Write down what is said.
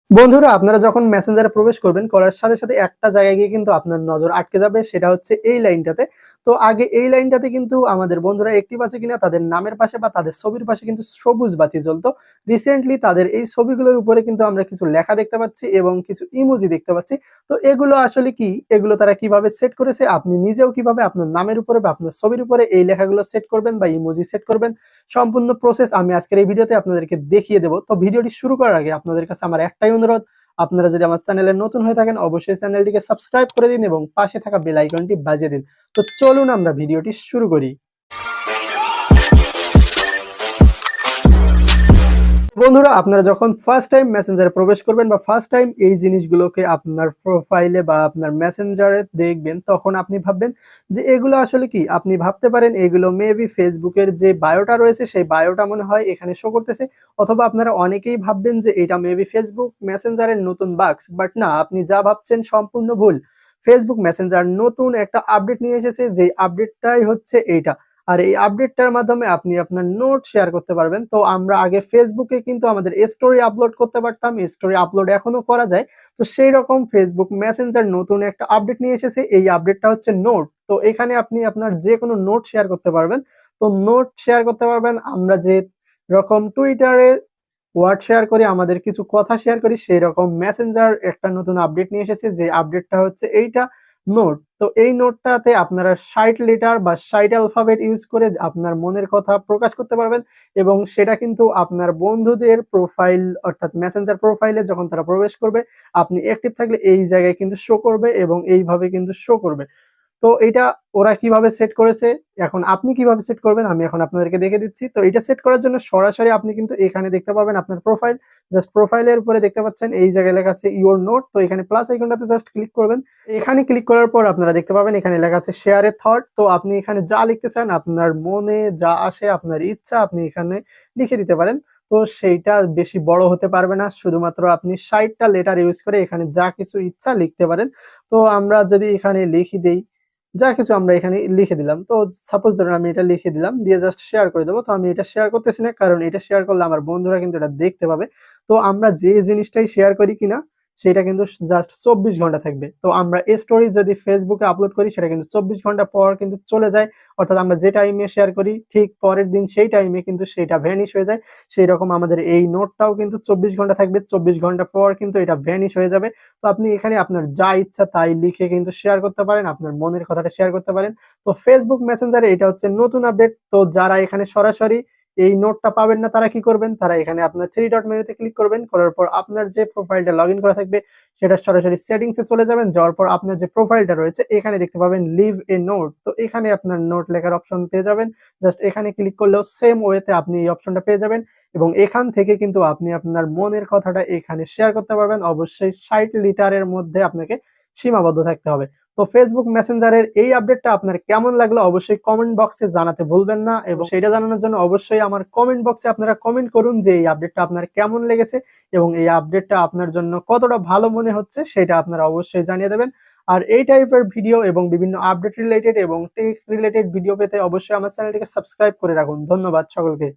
বন্ধুরা আপনারা যখন মেসেঞ্জারে প্রবেশ করবেন করার সাথে সাথে একটা জায়গায় গিয়ে কিন্তু আপনার নজর আটকে যাবে, সেটা হচ্ছে এই লাইনটাতে। তো আগে এই লাইনটাতে কিন্তু আমাদের বন্ধুরা অ্যাক্টিভ আছে কিনা তাদের নামের পাশে বা তাদের ছবির পাশে কিন্তু সবুজ বাতি জ্বলতো। রিসেন্টলি তাদের এই ছবিগুলোর উপরে কিন্তু আমরা কিছু লেখা দেখতে পাচ্ছি এবং কিছু ইমোজি দেখতে পাচ্ছি। তো এগুলো আসলে কি, এগুলো তারা কিভাবে সেট করেছে, আপনি নিজেও কিভাবে আপনার নামের উপরে বা আপনার ছবির উপরে এই লেখাগুলো সেট করবেন বা ইমোজি সেট করবেন, সম্পূর্ণ প্রসেস আমি আজকের এই ভিডিওতে আপনাদেরকে দেখিয়ে দেব। তো ভিডিওটি শুরু করার আগে আপনাদের কাছে আমার একটাই অনুরোধ, আপনারা যদি আমার চ্যানেলে নতুন হয়ে থাকেন অবশ্যই চ্যানেলটিকে সাবস্ক্রাইব করে দিন এবং পাশে থাকা বেল আইকনটি বাজিয়ে দিন। তো চলুন আমরা ভিডিওটি শুরু করি। বন্ধুরা আপনারা যখন ফার্স্ট টাইম মেসেঞ্জারে প্রবেশ করবেন বা ফার্স্ট টাইম এই জিনিসগুলোকে আপনার প্রোফাইলে বা আপনার মেসেঞ্জারে দেখবেন, তখন আপনি ভাববেন যে এগুলো আসলে কি, আপনি ভাবতে পারেন এগুলো মেবি ফেসবুকের যে বায়োটা রয়েছে সেই বায়োটা মনে হয় এখানে শো করতেছে, অথবা আপনারা অনেকেই ভাববেন যে এটা মেবি ফেসবুক মেসেঞ্জারের নতুন বাক্স। বাট না, আপনি যা ভাবছেন সম্পূর্ণ ভুল। ফেসবুক মেসেঞ্জার নতুন একটা আপডেট নিয়ে এসেছে, যে আপডেটটাই হচ্ছে এইটা। আর এই আপডেটটার মাধ্যমে আপনি আপনার নোট শেয়ার করতে পারবেন। তো আমরা আগে ফেসবুকে কিন্তু আমাদের স্টোরি আপলোড করতে পারতাম, স্টোরি আপলোড এখনো করা যায়। তো সেই রকম ফেসবুক মেসেঞ্জার নতুন একটা আপডেট নিয়ে এসেছে, এই আপডেটটা হচ্ছে নোট। তো এখানে আপনি আপনার যে কোনো নোট শেয়ার করতে পারবেন। তো নোট শেয়ার করতে পারবেন, আমরা যে রকম টুইটারে ওয়ার্ড শেয়ার করি, আমাদের কিছু কথা শেয়ার করি, সেই রকম মেসেঞ্জার একটা নতুন আপডেট নিয়ে এসেছে, যে আপডেটটা হচ্ছে এইটা, নোট। তো এই নোটটাতে আপনারা ৬০ লেটার বা ৬০ অ্যালফাবেট ইউজ করে আপনার মনের কথা প্রকাশ করতে পারবেন, এবং সেটা কিন্তু আপনার বন্ধুদের প্রোফাইল অর্থাৎ মেসেঞ্জার প্রোফাইলে যখন তারা প্রবেশ করবে, আপনি অ্যাক্টিভ থাকলে এই জায়গায় কিন্তু শো করবে এবং এইভাবে কিন্তু শো করবে। তো এইটা ওরা কিভাবে সেট করেছে, এখন আপনি কিভাবে সেট করবেন আমি এখন আপনাদেরকে দেখে দিচ্ছি। তো এটা সেট করার জন্য সরাসরি আপনি কিন্তু এখানে দেখতে পাবেন আপনার প্রোফাইল। জাস্ট প্রোফাইলের উপরে দেখতে পাচ্ছেন এই জায়গায় লেখা আছে ইওর নোট। তো এখানে প্লাস আইকনটাতে জাস্ট ক্লিক করবেন। এখানে ক্লিক করার পর আপনারা দেখতে পাবেন এখানে লেখা আছে শেয়ার এ থট। তো আপনি এখানে যা লিখতে চান, আপনার মনে যা আসে, আপনার ইচ্ছা আপনি এখানে লিখে দিতে পারেন। তো সেইটা বেশি বড় হতে পারবে না, শুধুমাত্র আপনি ৬০ টা লেটার ইউজ করে এখানে যা কিছু ইচ্ছা লিখতে পারেন। তো আমরা যদি এখানে লিখে দেই, যা কিছু আমরা এখানে লিখে দিলাম। তো সাপোজ ধরুন আমি এটা লিখে দিলাম, দিয়ে জাস্ট শেয়ার করে দেবো। তো আমি এটা শেয়ার করতেছি না, কারণ এটা শেয়ার করলে আমার বন্ধুরা কিন্তু এটা দেখতে পাবে। তো আমরা যে জিনিসটাই শেয়ার করি কিনা সেটা কিন্তু জাস্ট ২৪ ঘন্টা থাকবে। তো আমরা স্টোরি যদি ফেসবুকে আপলোড করি সেটা কিন্তু ২৪ ঘন্টা পর কিন্তু চলে যায়। অর্থাৎ আমরা যে টাইমে শেয়ার করি ঠিক পরের দিন সেই টাইমে কিন্তু সেটা ভ্যানিশ হয়ে যায়। সেইরকম আমাদের এই নোটটাও কিন্তু ২৪ ঘন্টা থাকবে। ২৪ ঘন্টা পর কিন্তু এটা ভ্যানিশ হয়ে যাবে। তো আপনি এখানে আপনার যা ইচ্ছা তাই লিখে কিন্তু শেয়ার করতে পারেন, আপনার মনের কথাটা শেয়ার করতে পারেন। তো ফেসবুক মেসেঞ্জারে এটা হচ্ছে নতুন আপডেট। তো যারা এখানে সরাসরি এই নোটটা পাবেন না তারা কি করবেন, তারা এখানে আপনার 3 ডট মেনুতে ক্লিক করবেন, করার পর আপনার যে প্রোফাইলটা লগইন করা থাকবে সেটা সরাসরি সেটিংসে চলে যাবেন। যাওয়ার পর আপনার যে প্রোফাইলটা রয়েছে এখানে দেখতে পাবেন লিভ এ নোট। তো এখানে আপনার নোট লেখার অপশন পেয়ে যাবেন। জাস্ট এখানে ক্লিক করলেও সেম ওয়েতে আপনি এই অপশনটা পেয়ে যাবেন, এবং এখান থেকে কিন্তু আপনি আপনার মনের কথাটা এখানে শেয়ার করতে পারবেন। অবশ্যই ৬০ লিটারের মধ্যে আপনাকে সীমাবদ্ধ থাকতে হবে। তো ফেসবুক মেসেঞ্জারের এই আপডেটটা আপনার কেমন লাগলো অবশ্যই কমেন্ট বক্সে জানাতে ভুলবেন না, এবং সেটা জানানোর জন্য অবশ্যই আমার কমেন্ট বক্সে আপনারা কমেন্ট করুন যে এই আপডেটটা আপনার কেমন লেগেছে এবং এই আপডেটটা আপনার জন্য কতটা ভালো মনে হচ্ছে সেটা আপনারা অবশ্যই জানিয়ে দেবেন। আর এই টাইপের ভিডিও এবং বিভিন্ন আপডেট রিলেটেড এবং টেক রিলেটেড ভিডিও পেতে অবশ্যই আমার চ্যানেলটিকে সাবস্ক্রাইব করে রাখুন। ধন্যবাদ সকলকে।